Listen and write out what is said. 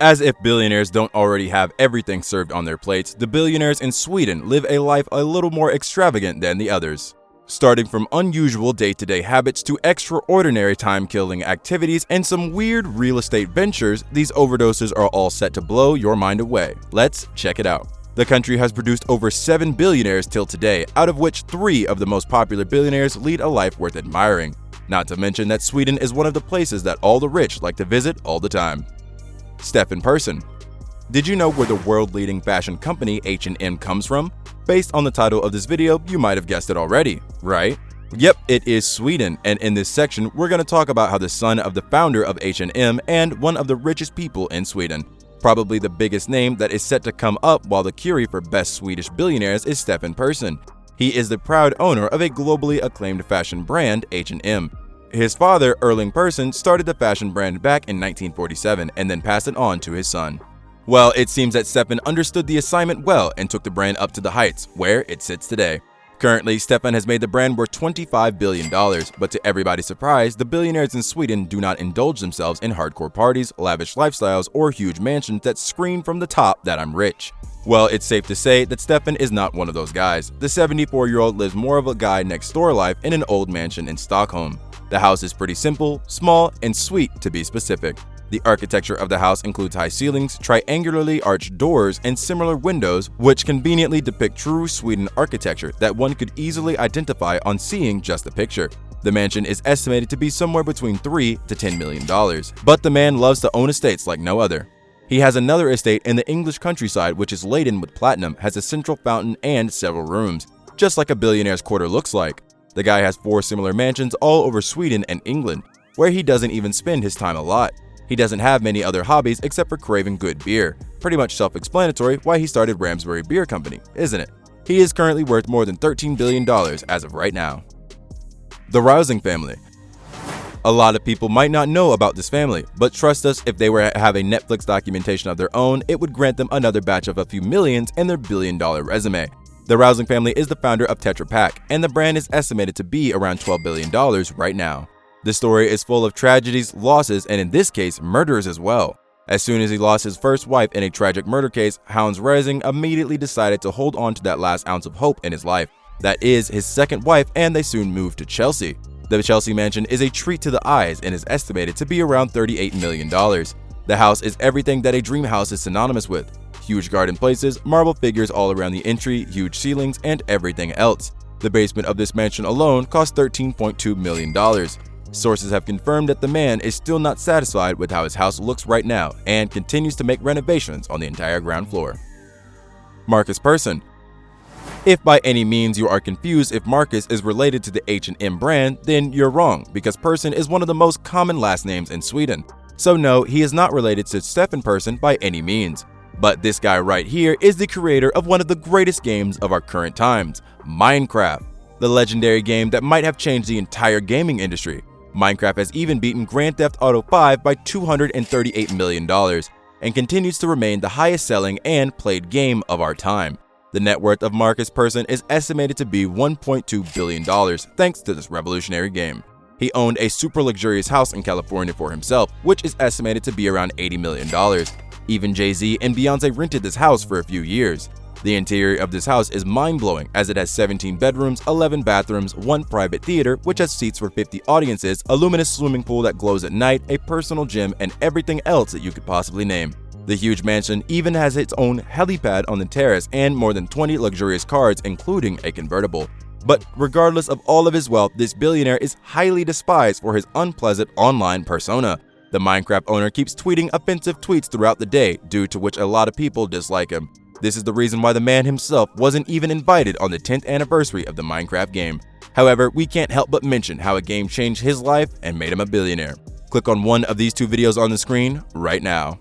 As if billionaires don't already have everything served on their plates, the billionaires in Sweden live a life a little more extravagant than the others. Starting from unusual day-to-day habits to extraordinary time-killing activities and some weird real estate ventures, these overdoses are all set to blow your mind away. Let's check it out. The country has produced over 7 billionaires till today, out of which 3 of the most popular billionaires lead a life worth admiring. Not to mention that Sweden is one of the places that all the rich like to visit all the time. Stefan Persson. Did you know where the world-leading fashion company H&M comes from? Based on the title of this video, you might have guessed it already, right? Yep, it is Sweden, and in this section, we're going to talk about how the son of the founder of H&M and one of the richest people in Sweden, probably the biggest name that is set to come up while the Curie for best Swedish billionaires is Stefan Persson. He is the proud owner of a globally acclaimed fashion brand, H&M. His father, Erling Persson, started the fashion brand back in 1947 and then passed it on to his son. Well, it seems that Stefan understood the assignment well and took the brand up to the heights, where it sits today. Currently, Stefan has made the brand worth $25 billion, but to everybody's surprise, the billionaires in Sweden do not indulge themselves in hardcore parties, lavish lifestyles, or huge mansions that scream from the top that I'm rich. Well, it's safe to say that Stefan is not one of those guys. The 74-year-old lives more of a guy next door life in an old mansion in Stockholm. The house is pretty simple, small, and sweet to be specific. The architecture of the house includes high ceilings, triangularly arched doors, and similar windows, which conveniently depict true Sweden architecture that one could easily identify on seeing just the picture. The mansion is estimated to be somewhere between $3 to $10 million, but the man loves to own estates like no other. He has another estate in the English countryside which is laden with platinum, has a central fountain, and several rooms, just like a billionaire's quarter looks like. The guy has 4 similar mansions all over Sweden and England, where he doesn't even spend his time a lot. He doesn't have many other hobbies except for craving good beer. Pretty much self-explanatory why he started Ramsbury Beer Company, isn't it? He is currently worth more than $13 billion as of right now. The Rousing family. A lot of people might not know about this family, but trust us, if they were to have a Netflix documentation of their own, it would grant them another batch of a few millions in their billion-dollar resume. The Rousing family is the founder of Tetra Pak, and the brand is estimated to be around $12 billion right now. The story is full of tragedies, losses, and in this case, murders as well. As soon as he lost his first wife in a tragic murder case, Hans Rising immediately decided to hold on to that last ounce of hope in his life. That is his second wife, and they soon moved to Chelsea. The Chelsea mansion is a treat to the eyes and is estimated to be around $38 million. The house is everything that a dream house is synonymous with. Huge garden places, marble figures all around the entry, huge ceilings, and everything else. The basement of this mansion alone cost $13.2 million. Sources have confirmed that the man is still not satisfied with how his house looks right now and continues to make renovations on the entire ground floor. Marcus Persson. If by any means you are confused if Marcus is related to the H&M brand, then you're wrong, because Persson is one of the most common last names in Sweden. So no, he is not related to Stefan Persson by any means. But this guy right here is the creator of one of the greatest games of our current times, Minecraft, the legendary game that might have changed the entire gaming industry. Minecraft has even beaten Grand Theft Auto 5 by $238 million and continues to remain the highest selling and played game of our time. The net worth of Marcus Persson is estimated to be $1.2 billion thanks to this revolutionary game. He owned a super luxurious house in California for himself, which is estimated to be around $80 million. Even Jay-Z and Beyonce rented this house for a few years. The interior of this house is mind-blowing as it has 17 bedrooms, 11 bathrooms, 1 private theater which has seats for 50 audiences, a luminous swimming pool that glows at night, a personal gym, and everything else that you could possibly name. The huge mansion even has its own helipad on the terrace and more than 20 luxurious cars, including a convertible. But regardless of all of his wealth, this billionaire is highly despised for his unpleasant online persona. The Minecraft owner keeps tweeting offensive tweets throughout the day, due to which a lot of people dislike him. This is the reason why the man himself wasn't even invited on the 10th anniversary of the Minecraft game. However, we can't help but mention how a game changed his life and made him a billionaire. Click on one of these 2 videos on the screen right now.